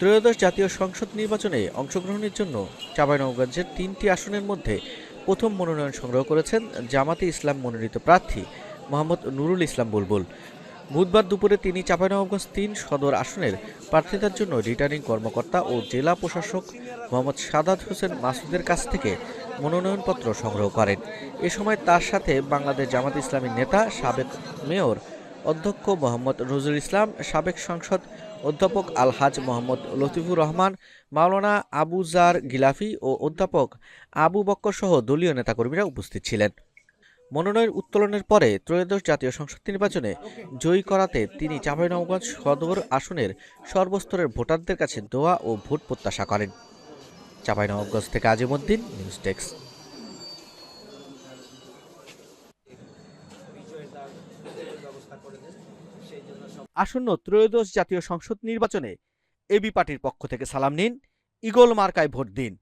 ত্রয়োদশ জাতীয় সংসদ নির্বাচনে অংশগ্রহণের জন্য চাঁপাইনবাবগঞ্জের ৩টি আসনের মধ্যে প্রথম মনোনয়ন সংগ্রহ করেছেন জামাতে ইসলাম মনোনীত প্রার্থী মোহাম্মদ নুরুল ইসলাম বুলবুল। বুধবার দুপুরে তিনি চাঁপাইনবাবগঞ্জ ৩ সদর আসনের প্রার্থিতার জন্য রিটার্নিং কর্মকর্তা ও জেলা প্রশাসক মোহাম্মদ সাদাত হোসেন মাসুদের কাছ থেকে মনোনয়নপত্র সংগ্রহ করেন। এ সময় তার সাথে বাংলাদেশ জামাত ইসলামীর নেতা, সাবেক মেয়র অধ্যক্ষ মোহাম্মদ নজরুল ইসলাম, সাবেক সাংসদ অধ্যাপক আলহাজ মোহাম্মদ লতিফুর রহমান, মাওলানা আবু জার গিলাফি ও অধ্যাপক আবু বক্কর সহ দলীয় নেতাকর্মীরা উপস্থিত ছিলেন। মনোনয়ন উত্তোলনের পরে ত্রয়োদশ জাতীয় সংসদ নির্বাচনে জয়ী করাতে তিনি চাঁপাইনবাবগঞ্জ সদর আসনের সর্বস্তরের ভোটারদের কাছে দোয়া ও ভোট প্রত্যাশা করেন। চাঁপাইনবাবগঞ্জ থেকে আজিমউদ্দিন, নিউজ ডেস্ক। আসন্ন ত্রয়োদশ জাতীয় সংসদ নির্বাচনে এবি পার্টির পক্ষ থেকে সালাম নিন, ঈগল মার্কায় ভোট দিন।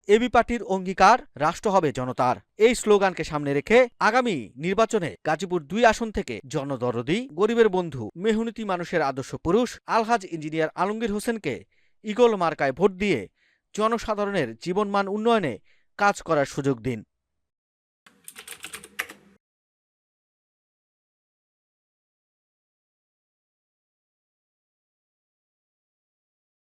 এবি পার্টির অঙ্গীকার, রাষ্ট্র হবে জনতার। এই স্লোগানকে সামনে রেখে আগামী নির্বাচনে গাজীপুর ২ আসন থেকে জনদরদি, গরিবের বন্ধু, মেহনতি মানুষের আদর্শ পুরুষ আলহাজ ইঞ্জিনিয়ার আলমগীর হোসেনকে ঈগল মার্কায় ভোট দিয়ে জনসাধারণের জীবনমান উন্নয়নে কাজ করার সুযোগ দিন।